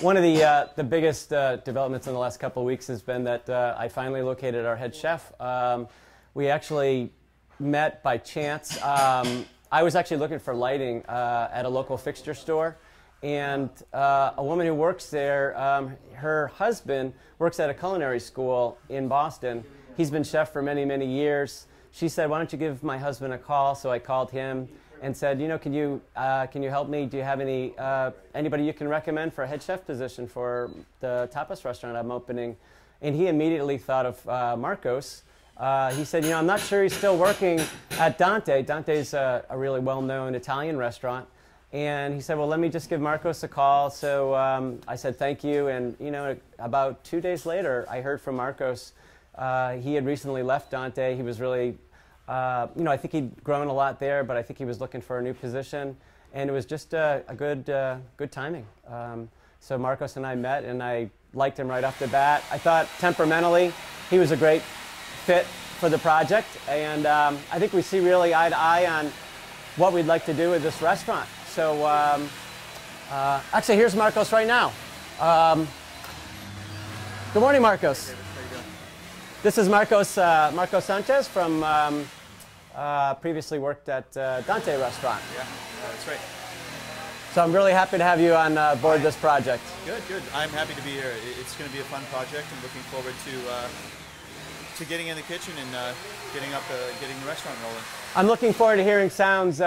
One of the biggest developments in the last couple of weeks has been that I finally located our head chef. We actually met by chance. I was actually looking for lighting at a local fixture store, and a woman who works there, her husband works at a culinary school in Boston. He's been chef for many, many years. She said, "Why don't you give my husband a call?" So I called him and said, "You know, can you help me? Do you have anybody you can recommend for a head chef position for the tapas restaurant I'm opening?" And he immediately thought of Marcos. He said, "You know, I'm not sure he's still working at Dante. Dante's a really well-known Italian restaurant." And he said, "Well, let me just give Marcos a call." So I said, "Thank you." And you know, about 2 days later, I heard from Marcos. He had recently left Dante. He was really, you know, I think he'd grown a lot there, but I think he was looking for a new position, and it was just a good timing. So Marcos and I met, and I liked him right off the bat. I thought temperamentally he was a great fit for the project, and I think we see really eye to eye on what we'd like to do with this restaurant. So actually, here's Marcos right now. Good morning, Marcos. This is Marcos Sanchez from previously worked at Dante Restaurant. Yeah, that's right. So I'm really happy to have you on board this project. Good, good. I'm happy to be here. It's going to be a fun project. I'm looking forward to getting in the kitchen and getting the restaurant rolling. I'm looking forward to hearing sounds,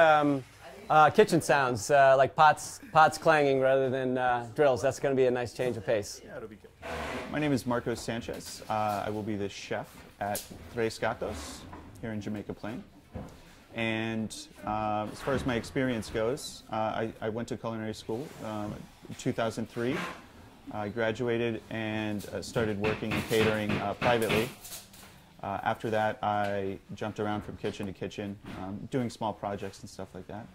kitchen sounds, like pots clanging rather than drills. That's going to be a nice change of pace. Yeah, it'll be good. My name is Marcos Sanchez. I will be the chef at Gatos here in Jamaica Plain. And as far as my experience goes, I went to culinary school in 2003. I graduated and started working in catering privately. After that, I jumped around from kitchen to kitchen, doing small projects and stuff like that.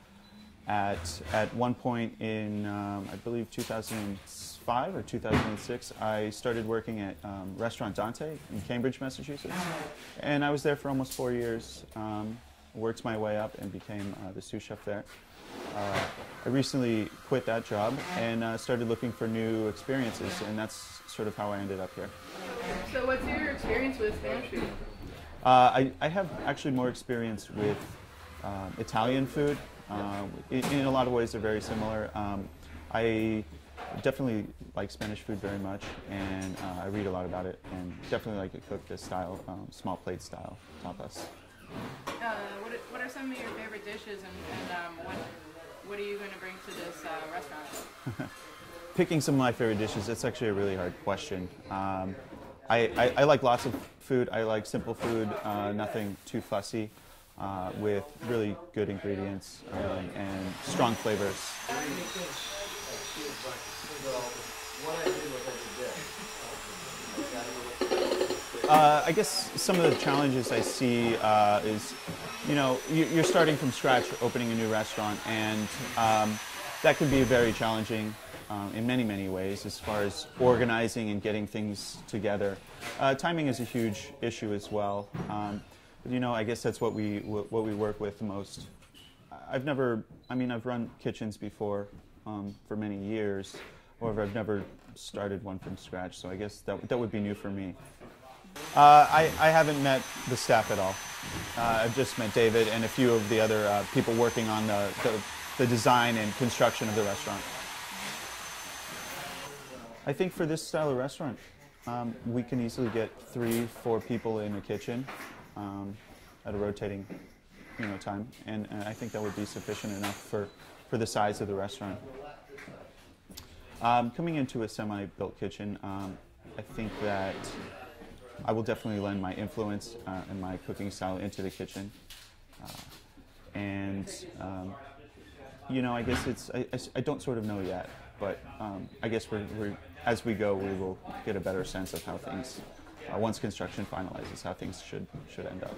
At one point in, I believe, 2005 or 2006, I started working at Restaurant Dante in Cambridge, Massachusetts. And I was there for almost 4 years. Worked my way up and became the sous chef there. I recently quit that job and started looking for new experiences, and that's sort of how I ended up here. So what's your experience with Spanish food? I have actually more experience with Italian food. In a lot of ways, they're very similar. I definitely like Spanish food very much, and I read a lot about it, and definitely like to cook this style, small plate style tapas. What are some of your favorite dishes, and what are you going to bring to this restaurant? Picking some of my favorite dishes, that's actually a really hard question. I like lots of food. I like simple food, nothing too fussy, with really good ingredients and strong flavors. I guess some of the challenges I see is, you know, you're starting from scratch, opening a new restaurant, and that can be very challenging in many, many ways as far as organizing and getting things together. Timing is a huge issue as well. You know, I guess that's what we work with the most. I've run kitchens before for many years. However, I've never started one from scratch, so I guess that would be new for me. I haven't met the staff at all. I've just met David and a few of the other people working on the design and construction of the restaurant. I think for this style of restaurant, we can easily get 3-4 people in a kitchen at a rotating, you know, time, and I think that would be sufficient enough for the size of the restaurant. Coming into a semi-built kitchen, I think that I will definitely lend my influence and my cooking style into the kitchen, and you know, I guess I don't sort of know yet, but I guess as we go, we will get a better sense of how things, once construction finalizes, how things should end up.